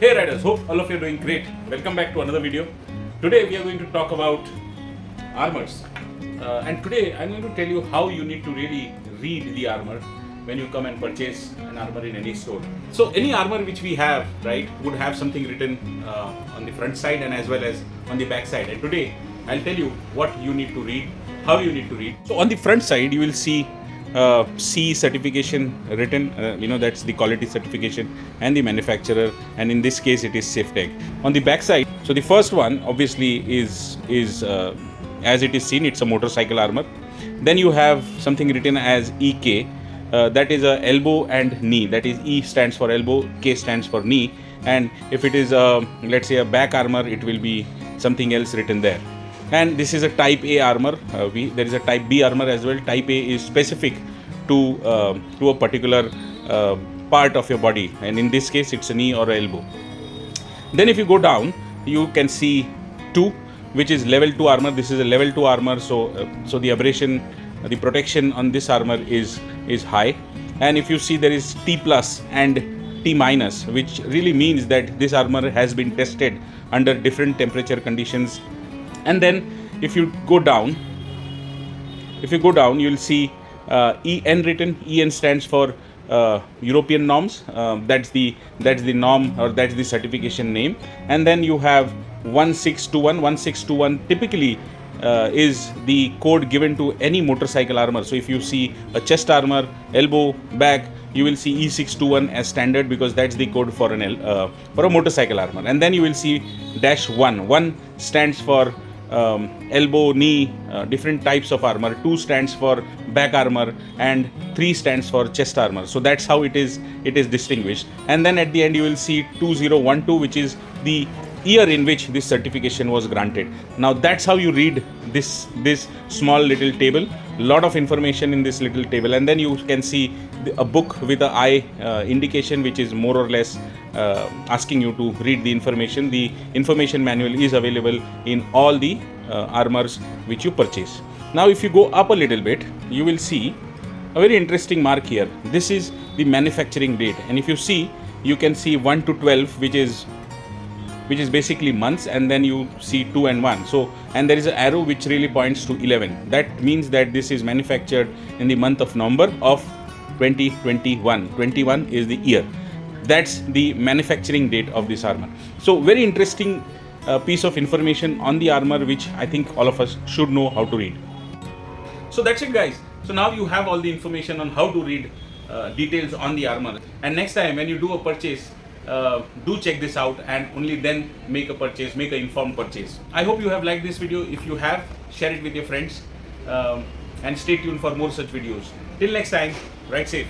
Hey riders, hope all of you are doing great. Welcome back to another video. Today we are going to talk about armors. And today I'm going to tell you how you need to really read the armor when you come and purchase an armor in any store. So any armor which we have, right, would have something written on the front side and as well as on the back side. And today I'll tell you what you need to read, how you need to read. So on the front side you will see C certification written, that's the quality certification and the manufacturer, and in this case it is safe tag. On the back side, so the first one obviously is as it is seen, it's a motorcycle armor. Then you have something written as EK, that is a elbow and knee, that is E stands for elbow, K stands for knee, and if it is let's say a back armor, it will be something else written there. And this is a type A armor. There is a type B armor as well. Type A is specific to a particular part of your body, and in this case it's a knee or a elbow. Then if you go down, you can see 2, which is level 2 armor. This is a level 2 armor, so the abrasion, the protection on this armor is high. And if you see, there is T plus and T minus, which really means that this armor has been tested under different temperature conditions. And then if you go down, you will see EN written. EN stands for European norms. That's the norm, or that's the certification name. And then you have 1621. 1621 typically is the code given to any motorcycle armor. So if you see a chest armor, elbow, back, you will see E621 as standard, because that's the code for a motorcycle armor. And then you will see -1. 1 stands for elbow, knee, different types of armor. 2 stands for back armor, and 3 stands for chest armor. So that's how it is distinguished. And then at the end you will see 2012, which is the year in which this certification was granted. Now that's how you read this small little table. Lot of information in this little table. And then you can see a book with an eye indication, which is more or less asking you to read the information. The information manual is available in all the armors which you purchase. Now if you go up a little bit, you will see a very interesting mark here. This is the manufacturing date, and if you see, you can see 1 to 12, which is basically months, and then you see 2 and 1. So, and there is an arrow which really points to 11. That means that this is manufactured in the month of November of 2021. 21 is the year. That's the manufacturing date of this armor. So very interesting piece of information on the armor, which I think all of us should know how to read. So that's it, guys. So now you have all the information on how to read details on the armor. And next time when you do a purchase, do check this out, and only then make an informed purchase. I hope you have liked this video. If you have, share it with your friends, and stay tuned for more such videos. Till next time, ride safe.